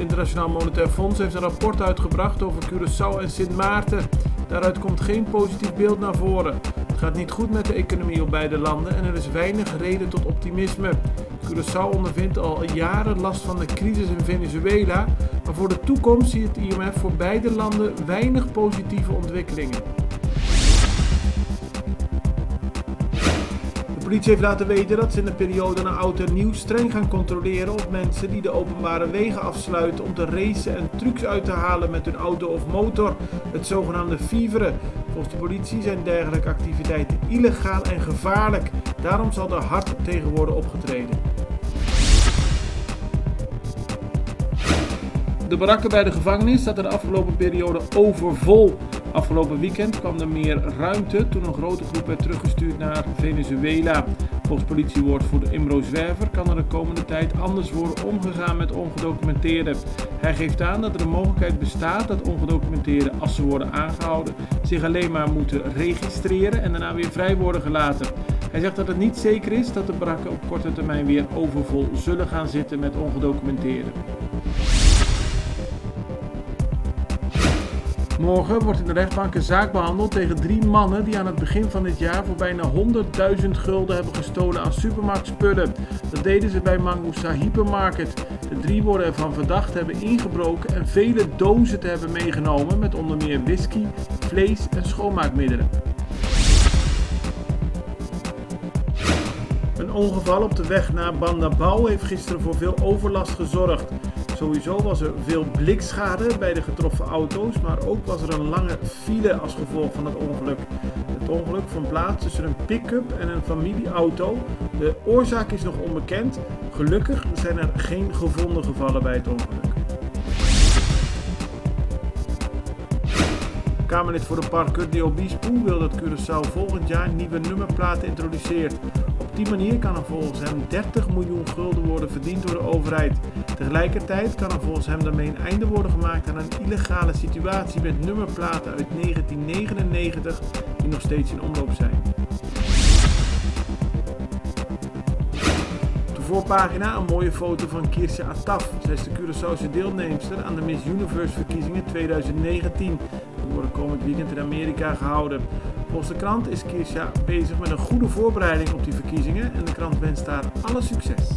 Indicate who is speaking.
Speaker 1: Internationaal Monetair Fonds heeft een rapport uitgebracht over Curaçao en Sint Maarten. Daaruit komt geen positief beeld naar voren. Het gaat niet goed met de economie op beide landen en er is weinig reden tot optimisme. Curaçao ondervindt al jaren last van de crisis in Venezuela, maar voor de toekomst ziet het IMF voor beide landen weinig positieve ontwikkelingen. De politie heeft laten weten dat ze in de periode na oud en nieuw streng gaan controleren op mensen die de openbare wegen afsluiten om te racen en trucs uit te halen met hun auto of motor, het zogenaamde fieveren. Volgens de politie zijn dergelijke activiteiten illegaal en gevaarlijk. Daarom zal er hard tegen worden opgetreden. De barakken bij de gevangenis zaten de afgelopen periode overvol. Afgelopen weekend kwam er meer ruimte toen een grote groep werd teruggestuurd naar Venezuela. Volgens politiewoordvoerder Imro Zwerver kan er de komende tijd anders worden omgegaan met ongedocumenteerden. Hij geeft aan dat er de mogelijkheid bestaat dat ongedocumenteerden, als ze worden aangehouden, zich alleen maar moeten registreren en daarna weer vrij worden gelaten. Hij zegt dat het niet zeker is dat de barakken op korte termijn weer overvol zullen gaan zitten met ongedocumenteerden. Morgen wordt in de rechtbank een zaak behandeld tegen 3 mannen die aan het begin van dit jaar voor bijna 100.000 gulden hebben gestolen aan supermarktspullen. Dat deden ze bij Mangusa Hypermarket. De 3 worden ervan verdacht te hebben ingebroken en vele dozen te hebben meegenomen met onder meer whisky, vlees en schoonmaakmiddelen. Een ongeval op de weg naar Bandabau heeft gisteren voor veel overlast gezorgd. Sowieso was er veel blikschade bij de getroffen auto's, maar ook was er een lange file als gevolg van het ongeluk. Het ongeluk vond plaats tussen een pick-up en een familieauto. De oorzaak is nog onbekend. Gelukkig zijn er geen gevonden gevallen bij het ongeluk. Kamerlid voor de Parque de Obispo wil dat Curaçao volgend jaar nieuwe nummerplaten introduceert. Op die manier kan er volgens hem 30 miljoen gulden worden verdiend door de overheid. Tegelijkertijd kan er volgens hem daarmee een einde worden gemaakt aan een illegale situatie met nummerplaten uit 1999 die nog steeds in omloop zijn. Op de voorpagina een mooie foto van Kirsia Attaf. Zij is de Curaçaose deelnemster aan de Miss Universe verkiezingen 2019. Die worden komend weekend in Amerika gehouden. Volgens de krant is Kirsia bezig met een goede voorbereiding op die verkiezingen en de krant wenst haar alle succes.